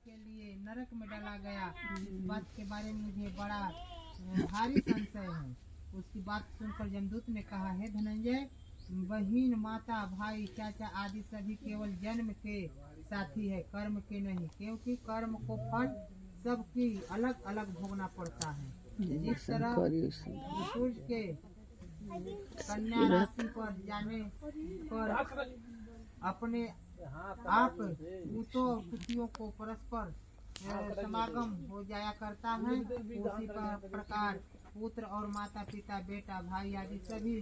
के लिए नरक में डाला गया। इस बात के बारे में मुझे बड़ा भारी संशय है। उसकी बात सुनकर जमदूत ने कहा, हे धनंजय, बहन, माता, भाई, चाचा आदि सभी केवल जन्म के साथी है, कर्म के नहीं, क्योंकि कर्म को फल सबकी अलग अलग भोगना पड़ता है। जिस तरह सूर्य के कन्या राशि पर जाने पर अपने आप पूतों पुतियों को परस्पर समागम हो जाया करता है, उसी प्रकार पुत्र और माता पिता, बेटा, भाई आदि सभी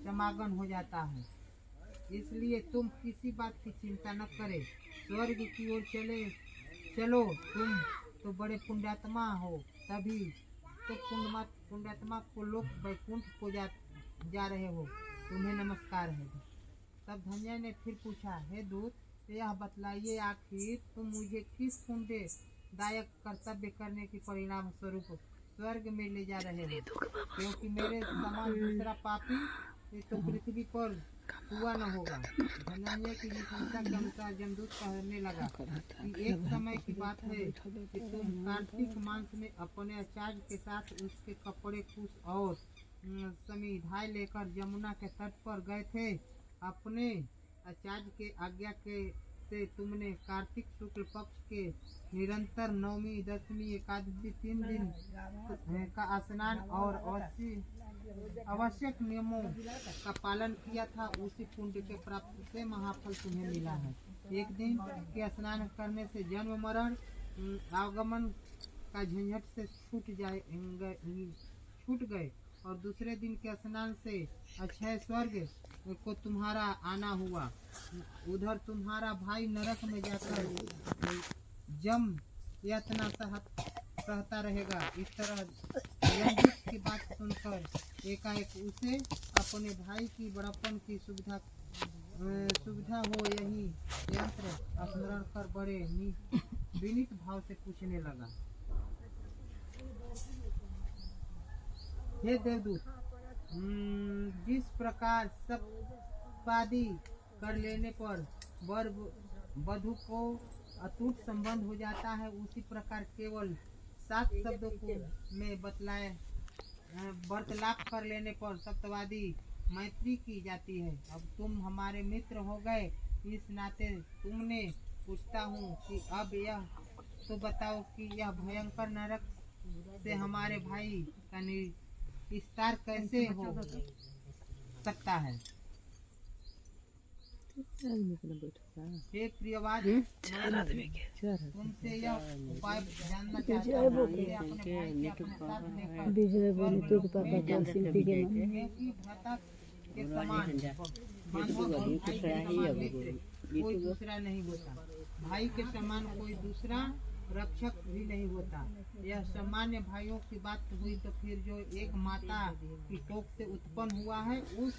समागम हो जाता है। इसलिए तुम किसी बात की चिंता न करे, स्वर्ग की ओर चलो। तुम तो बड़े पुण्यात्मा हो, तभी तो पुण्यात्मा को लोक वैकुंठ को जा रहे हो। तुम्हें नमस्कार है। तब धनंजय ने फिर पूछा, हे दूत, यह बतलाइए, आखिर तुम मुझे किस पुण्य दायक कर्तव्य करने के परिणाम स्वरूप स्वर्ग में ले जा रहे हो, क्योंकि मेरे समान दूसरा पापी तो पृथ्वी पर हुआ न होगा। धनंजय की जिज्ञासा के अनुसार जमदूत कहने लगा कि एक समय की बात है कि तुम कार्तिक मास में अपने आचार्य के साथ उसके कपड़े, कुश और समिधाएं लेकर यमुना के तट पर गए थे। अपने आचार्य के आज्ञा से तुमने कार्तिक शुक्ल पक्ष के निरंतर नवमी, दशमी, एकादशी 3 दिन का स्नान और आवश्यक नियमों का पालन किया था। उसी पुण्य के प्राप्ति से महाफल तुम्हें मिला है। एक दिन के स्नान करने से जन्म, मरण, आगमन का झंझट से छूट गए और दूसरे दिन के स्नान से अक्षय स्वर्ग को तुम्हारा आना हुआ। उधर तुम्हारा भाई नरक में जाकर जम यातना सहता रहेगा। इस तरह यमदूत की बात सुनकर एकाएक उसे अपने भाई की बड़प्पन की सुविधा हो यही यंत्र स्मरण कर बड़े विनीत भाव से पूछने लगा, हे देवदूत, जिस प्रकार सप्तादि कर लेने पर वर वधू को अटूट संबंध हो जाता है, उसी प्रकार केवल 7 शब्दों को में बतलाए वार्तालाप कर लेने पर सप्तवादी मैत्री की जाती है। अब तुम हमारे मित्र हो गए, इस नाते तुमने पूछता हूँ कि अब यह तो बताओ कि यह भयंकर नरक से हमारे भाई का विस्तार कैसे हो सकता है। हे प्रियवाद, तुमसे यह उपाय जानना चाहता हूँ। अपने भाई के अपने साथ लेकर क्योंकि भ्राता के समान बांधव और भाई के समान मित्र कोई दूसरा नहीं होता, भाई के समान कोई दूसरा रक्षक भी नहीं होता। यह सामान्य भाइयों की बात हुई, तो फिर जो एक माता की कोख से उत्पन्न हुआ है, उस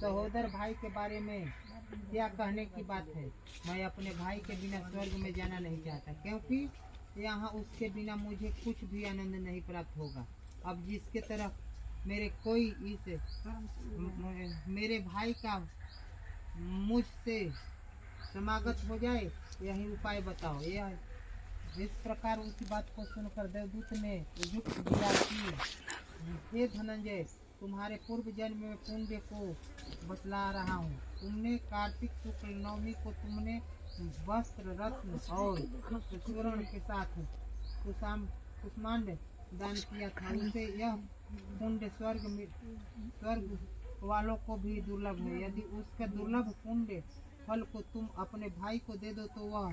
सहोदर भाई के बारे में क्या कहने की बात है। मैं अपने भाई के बिना स्वर्ग में जाना नहीं चाहता, क्योंकि यहाँ उसके बिना मुझे कुछ भी आनंद नहीं प्राप्त होगा। अब जिसके तरफ मेरे भाई का मुझसे समागत हो जाए, यही उपाय बताओ। यह इस प्रकार उनकी बात को सुनकर देवदूत ने युक्त दिया कि हे धनंजय, तुम्हारे पूर्व जन्म में पुण्य को बतला रहा हूँ। तुमने कार्तिक शुक्ल नवमी को तुमने वस्त्र, रत्न और सुवर्ण के साथ कुष्मांड दान किया था। उसे यह पुण्य स्वर्ग वालों को भी दुर्लभ है। यदि उसके दुर्लभ पुण्य फल को तुम अपने भाई को दे दो तो वह